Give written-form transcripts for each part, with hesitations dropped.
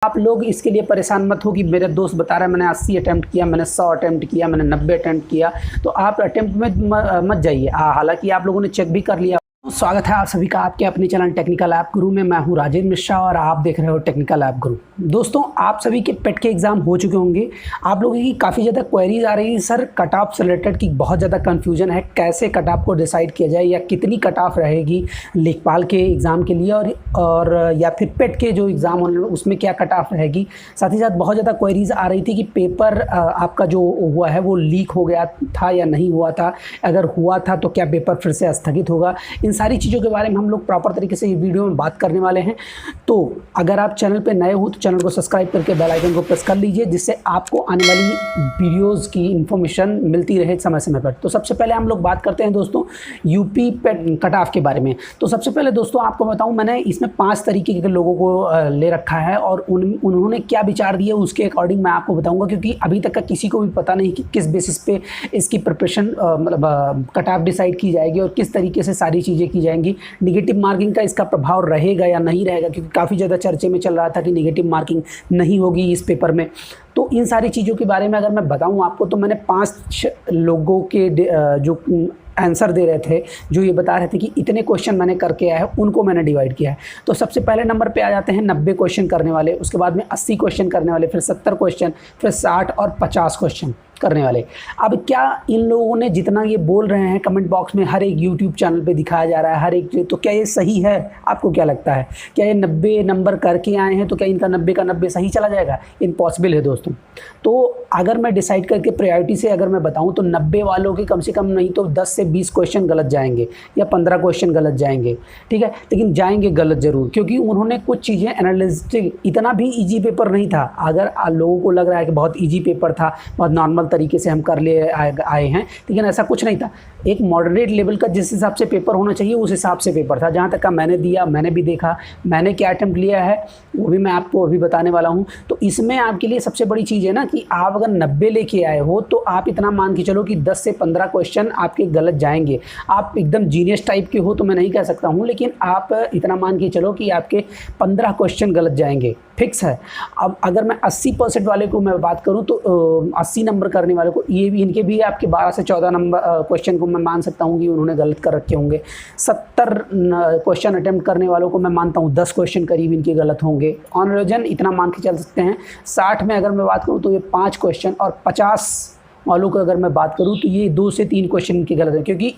आप लोग इसके लिए परेशान मत हो कि मेरे दोस्त बता रहे हैं मैंने 80 अटेम्प्ट किया, मैंने 100 अटेम्प्ट किया, मैंने 90 अटेम्प्ट किया। तो आप अटेम्प्ट में मत जाइए। हालांकि आप लोगों ने चेक भी कर लिया। स्वागत है आप सभी का आपके अपने चैनल टेक्निकल ऐप गुरु में। मैं हूं राजेंद्र मिश्रा और आप देख रहे हो टेक्निकल ऐप गुरु। दोस्तों, आप सभी के पेट के एग्ज़ाम हो चुके होंगे। आप लोगों की काफ़ी ज़्यादा क्वेरीज आ रही है, सर कट ऑफ से रिलेटेड की बहुत ज़्यादा कन्फ्यूजन है, कैसे कट ऑफ को डिसाइड किया जाए या कितनी कट ऑफ रहेगी लेखपाल के एग्ज़ाम के लिए और या फिर पेट के जो एग्ज़ाम होने उसमें क्या कट ऑफ रहेगी। साथ ही साथ बहुत ज़्यादा क्वेरीज आ रही थी कि पेपर आपका जो हुआ है वो लीक हो गया था या नहीं हुआ था, अगर हुआ था तो क्या पेपर फिर से स्थगित होगा। इन सारी चीज़ों के बारे में हम लोग प्रॉपर तरीके से ये वीडियो में बात करने वाले हैं। तो अगर आप चैनल पे नए हो तो चैनल को सब्सक्राइब करके बेल आइकन को प्रेस कर लीजिए, जिससे आपको आने वाली वीडियोस की इन्फॉर्मेशन मिलती रहे समय समय पर। तो सबसे पहले हम लोग बात करते हैं दोस्तों यूपी कट ऑफ के बारे में। तो सबसे पहले दोस्तों आपको बताऊं, मैंने इसमें 5 तरीके के लोगों को ले रखा है और उन्होंने क्या विचार दिए उसके अकॉर्डिंग मैं आपको बताऊँगा, क्योंकि अभी तक का किसी को भी पता नहीं कि किस बेसिस पे इसकी प्रिपरेशन मतलब कट ऑफ डिसाइड की जाएगी और किस तरीके से सारी चीज़ें की जाएंगी। नेगेटिव मार्किंग का इसका प्रभाव रहेगा या नहीं रहेगा, क्योंकि काफ़ी ज़्यादा चर्चे में चल रहा था कि नेगेटिव मार्किंग नहीं होगी इस पेपर में। तो इन सारी चीज़ों के बारे में अगर मैं बताऊं आपको, तो मैंने 5 लोगों के जो आंसर दे रहे थे, जो ये बता रहे थे कि इतने क्वेश्चन मैंने करके आया है, उनको मैंने डिवाइड किया है। तो सबसे पहले नंबर पे आ जाते हैं 90 क्वेश्चन करने वाले, उसके बाद में 80 क्वेश्चन करने वाले, फिर 70 क्वेश्चन, फिर 60 और 50 क्वेश्चन करने वाले। अब क्या इन लोगों ने जितना ये बोल रहे हैं कमेंट बॉक्स में, हर एक यूट्यूब चैनल पे दिखाया जा रहा है हर एक, तो क्या ये सही है? आपको क्या लगता है? क्या ये 90 नंबर करके आए हैं तो क्या इनका 90 का 90 सही चला जाएगा? इम्पॉसिबल है दोस्तों। तो अगर मैं डिसाइड करके प्रायोरिटी से अगर मैं बताऊं तो 90 वालों के कम से कम नहीं तो 10 से 20 क्वेश्चन गलत जाएंगे या 15 क्वेश्चन गलत जाएंगे, ठीक है, लेकिन जाएंगे गलत जरूर, क्योंकि उन्होंने कुछ चीज़ें एनालिस्टिक, इतना भी ईजी पेपर नहीं था। अगर लोगों को लग रहा है कि बहुत ईजी पेपर था, बहुत नॉर्मल तरीके से हम कर ले आए हैं, लेकिन ऐसा कुछ नहीं था। एक मॉडरेट लेवल का जिस हिसाब से पेपर होना चाहिए उस हिसाब से पेपर था। जहाँ तक का मैंने दिया, मैंने भी देखा, मैंने क्या अटेम्प्ट लिया है वो भी मैं आपको अभी बताने वाला हूँ। तो इसमें आपके लिए सबसे बड़ी चीज़ है ना कि आप अगर 90 लेके आए हो तो आप इतना मान के चलो कि 10 से 15 क्वेश्चन आपके गलत जाएंगे। आप एकदम जीनियस टाइप के हो तो मैं नहीं कह सकता हूँ, लेकिन आप इतना मान के चलो कि आपके 15 क्वेश्चन गलत जाएंगे, फिक्स है। अब अगर मैं 80% वाले को मैं बात करूं तो 80 नंबर करने वाले को, ये भी इनके भी आपके 12 से 14 नंबर क्वेश्चन को मैं मान सकता हूं कि उन्होंने गलत कर रखे होंगे। 70 क्वेश्चन अटेम्प्ट करने वालों को मैं मानता हूं 10 क्वेश्चन करीब इनके गलत होंगे। ऑन रीजन इतना मान के चल सकते हैं। 60 में अगर मैं बात करूँ तो ये 5 क्वेश्चन, और 50 वालों को अगर मैं बात करूँ तो ये 2 से 3 क्वेश्चन इनके गलत हैं, क्योंकि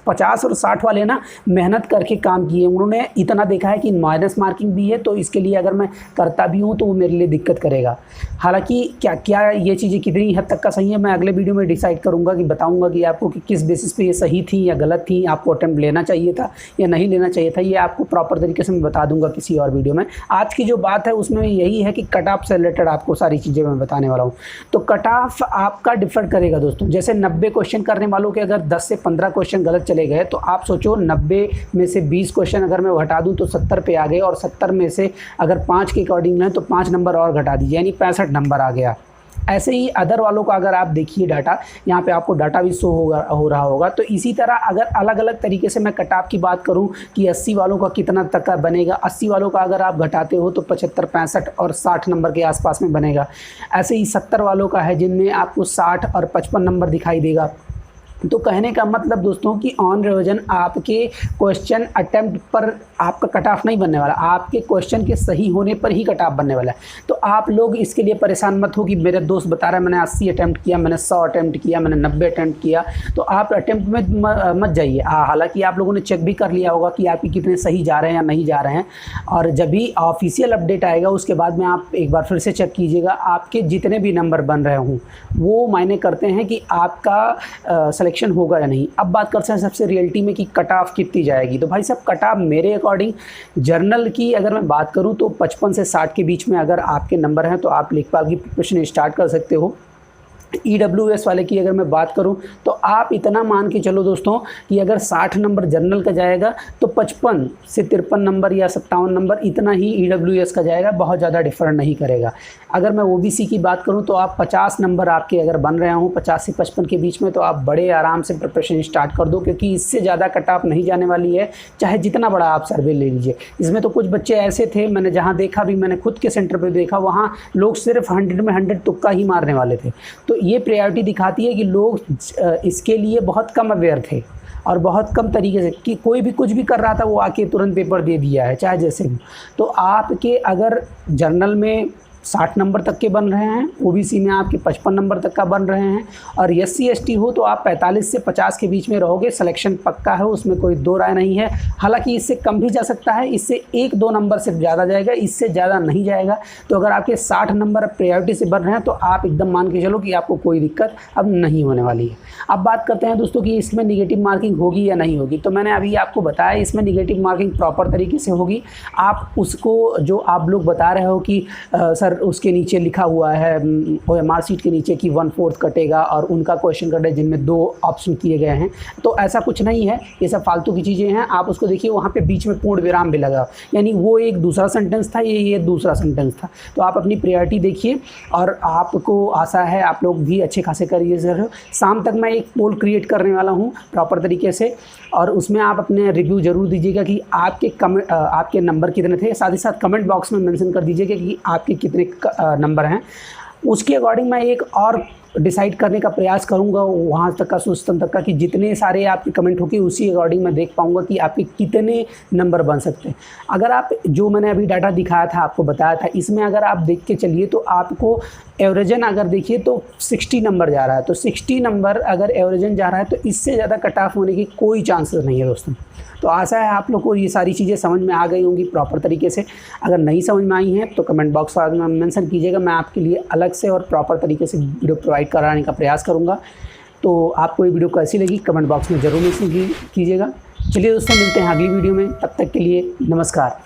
50 और 60 वाले ना मेहनत करके काम किए, उन्होंने इतना देखा है कि माइनस मार्किंग भी है तो इसके लिए अगर मैं करता भी हूँ तो वो मेरे लिए दिक्कत करेगा। हालांकि क्या ये चीज़ें कितनी हद तक का सही है मैं अगले वीडियो में डिसाइड करूँगा, कि बताऊँगा कि आपको कि किस बेसिस पे ये सही थी या गलत थी, आपको अटेम्प्ट लेना चाहिए था या नहीं लेना चाहिए था, ये आपको प्रॉपर तरीके से मैं बता दूँगा किसी और वीडियो में। आज की जो बात है उसमें यही है कि कट ऑफ से रिलेटेड आपको सारी चीज़ें मैं बताने वाला हूँ। तो कट ऑफ आपका डिफर करेगा दोस्तों। जैसे 90 क्वेश्चन करने वालों के अगर 10 से 15 क्वेश्चन गलत चले गए तो आप सोचो 90 में से 20 क्वेश्चन अगर मैं घटा दूं तो 70 पे आ गए, और 70 में से अगर 5 के अकॉर्डिंग लें तो 5 नंबर और घटा दीजिए, यानी 65 नंबर आ गया। ऐसे ही अदर वालों का अगर आप देखिए डाटा, यहाँ पे आपको डाटा भी शो हो रहा होगा। तो इसी तरह अगर अलग अलग तरीके से मैं कट ऑफ की बात करूँ कि 80 वालों का कितना तक का बनेगा, 80 वालों का अगर आप घटाते हो तो 75, 65 और 60 नंबर के आसपास में बनेगा। ऐसे ही 70 वालों का है जिनमें आपको 60 और 55 नंबर दिखाई देगा। तो कहने का मतलब दोस्तों कि ऑन रिवीजन आपके क्वेश्चन अटेम्प्ट पर आपका कट ऑफ नहीं बनने वाला, आपके क्वेश्चन के सही होने पर ही कट ऑफ बनने वाला है। तो आप लोग इसके लिए परेशान मत हो कि मेरे दोस्त बता रहे हैं मैंने 80 अटेम्प्ट किया, मैंने 100 अटेम्प्ट किया, मैंने 90 अटेम्प्ट किया। तो आप अटेम्प्ट में मत जाइए। हालांकि आप लोगों ने चेक भी कर लिया होगा कि आपके कितने सही जा रहे हैं या नहीं जा रहे हैं, और जब भी ऑफिशियल अपडेट आएगा उसके बाद में आप एक बार फिर से चेक कीजिएगा। आपके जितने भी नंबर बन रहे हों वो मायने करते हैं कि आपका सिलेक्शन होगा या नहीं। अब बात करते हैं सबसे रियलिटी में कि कट ऑफ कितनी जाएगी। तो भाई साहब, कट ऑफ मेरे अकॉर्डिंग जर्नल की अगर मैं बात करूं तो 55 से 60 के बीच में अगर आपके नंबर हैं तो आप लेखपाल की प्रिपरेशन स्टार्ट कर सकते हो। EWS वाले की अगर मैं बात करूं तो आप इतना मान के चलो दोस्तों कि अगर 60 नंबर जनरल का जाएगा तो 55 से 53 नंबर या 57 नंबर इतना ही EWS का जाएगा, बहुत ज़्यादा डिफरेंट नहीं करेगा। अगर मैं OBC की बात करूं तो आप 50 नंबर आपके अगर बन रहे हों 50 से 55 के बीच में, तो आप बड़े आराम से प्रिपरेशन स्टार्ट कर दो, क्योंकि इससे ज़्यादा कट ऑफ नहीं जाने वाली है, चाहे जितना बड़ा आप सर्वे ले लीजिए। इसमें तो कुछ बच्चे ऐसे थे, मैंने जहाँ देखा भी, मैंने खुद के सेंटर पर देखा, वहाँ लोग सिर्फ 100 में 100 तुक्का ही मारने वाले थे। तो ये प्रायोरिटी दिखाती है कि लोग इसके लिए बहुत कम अवेयर थे और बहुत कम तरीके से, कि कोई भी कुछ भी कर रहा था वो आके तुरंत पेपर दे दिया है, चाहे जैसे भी। तो आपके अगर जनरल में 60 नंबर तक के बन रहे हैं, OBC में आपके 55 नंबर तक का बन रहे हैं, और SC ST हो तो आप 45 से 50 के बीच में रहोगे, सिलेक्शन पक्का है, उसमें कोई दो राय नहीं है। हालांकि इससे कम भी जा सकता है, इससे 1-2 नंबर से ज़्यादा जाएगा, इससे ज़्यादा नहीं जाएगा। तो अगर आपके 60 नंबर प्रायोरिटी से बन रहे हैं तो आप एकदम मान के चलो कि आपको कोई दिक्कत अब नहीं होने वाली है। अब बात करते हैं दोस्तों कि इसमें निगेटिव मार्किंग होगी या नहीं होगी। तो मैंने अभी आपको बताया इसमें निगेटिव मार्किंग प्रॉपर तरीके से होगी। आप उसको, जो आप लोग बता रहे हो कि सर उसके नीचे लिखा हुआ है OMR शीट के नीचे कि 1/4 कटेगा और उनका क्वेश्चन कट है जिनमें 2 ऑप्शन किए गए हैं, तो ऐसा कुछ नहीं है, ये सब फालतू की चीज़ें हैं। आप उसको देखिए, वहाँ पे बीच में पूर्ण विराम भी लगा, यानी वो एक दूसरा सेंटेंस था, ये दूसरा सेंटेंस था। तो आप अपनी प्रायोरिटी देखिए, और आपको आशा है आप लोग भी अच्छे खासे करिए। सर शाम तक मैं एक पोल क्रिएट करने वाला हूँ प्रॉपर तरीके से, और उसमें आप अपने रिव्यू ज़रूर दीजिएगा कि आपके नंबर कितने थे। साथ ही साथ कमेंट बॉक्स में मेंशन कर दीजिएगा कि आपके कितने नंबर हैं। उसके अकॉर्डिंग मैं एक और डिसाइड करने का प्रयास करूंगा, वहाँ तक का सिस्टम तक का, कि जितने सारे आपके कमेंट होंगे उसी अकॉर्डिंग मैं देख पाऊंगा कि आपके कितने नंबर बन सकते हैं। अगर आप, जो मैंने अभी डाटा दिखाया था, आपको बताया था, इसमें अगर आप देख के चलिए तो आपको एवरेजन अगर देखिए तो 60 नंबर जा रहा है। तो 60 नंबर अगर एवरेजन जा रहा है तो इससे ज़्यादा कट ऑफ होने की कोई चांसेस नहीं है दोस्तों। तो आशा है आप लोग को ये सारी चीज़ें समझ में आ गई होंगी प्रॉपर तरीके से। अगर नहीं समझ में आई हैं तो कमेंट बॉक्स में मेंशन कीजिएगा, मैं आपके लिए अलग से और प्रॉपर तरीके से वीडियो प्रोवाइड कराने का प्रयास करूँगा। तो आपको ये वीडियो कैसी लगी कमेंट बॉक्स में ज़रूर मेंशन कीजिएगा। चलिए दोस्तों, मिलते हैं अगली वीडियो में, तब तक के लिए नमस्कार।